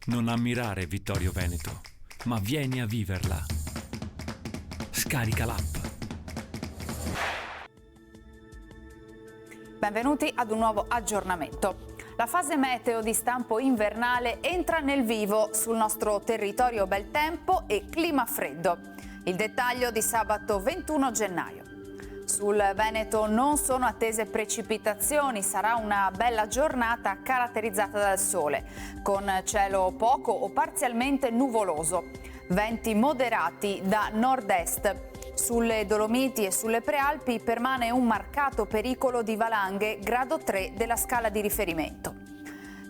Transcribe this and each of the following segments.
Non ammirare Vittorio Veneto, ma vieni a viverla. Scarica l'app. Benvenuti ad un nuovo aggiornamento. La fase meteo di stampo invernale entra nel vivo sul nostro territorio bel tempo e clima freddo. Il dettaglio di sabato 21 gennaio. Sul Veneto non sono attese precipitazioni, sarà una bella giornata caratterizzata dal sole, con cielo poco o parzialmente nuvoloso, venti moderati da nord-est. Sulle Dolomiti e sulle Prealpi permane un marcato pericolo di valanghe grado 3 della scala di riferimento.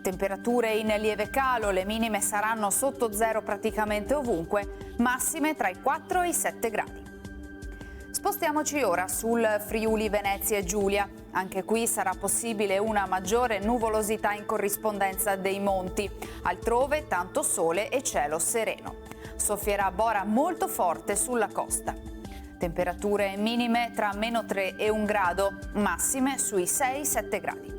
Temperature in lieve calo, le minime saranno sotto zero praticamente ovunque, massime tra i 4 e i 7 gradi. Spostiamoci ora sul Friuli Venezia Giulia. Anche qui sarà possibile una maggiore nuvolosità in corrispondenza dei monti. Altrove tanto sole e cielo sereno. Soffierà bora molto forte sulla costa. Temperature minime tra -3 e 1 grado, massime sui 6-7 gradi.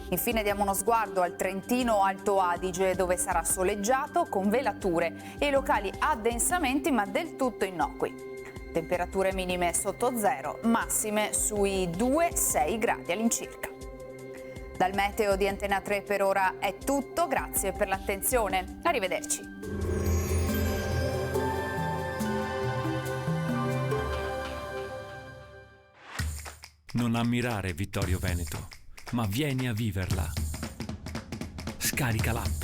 Infine diamo uno sguardo al Trentino Alto Adige, dove sarà soleggiato con velature e locali addensamenti ma del tutto innocui. Temperature minime sotto zero, massime sui 2-6 gradi all'incirca. Dal meteo di Antena 3 per ora è tutto, grazie per l'attenzione. Arrivederci. Non ammirare Vittorio Veneto, ma vieni a viverla. Scarica l'app.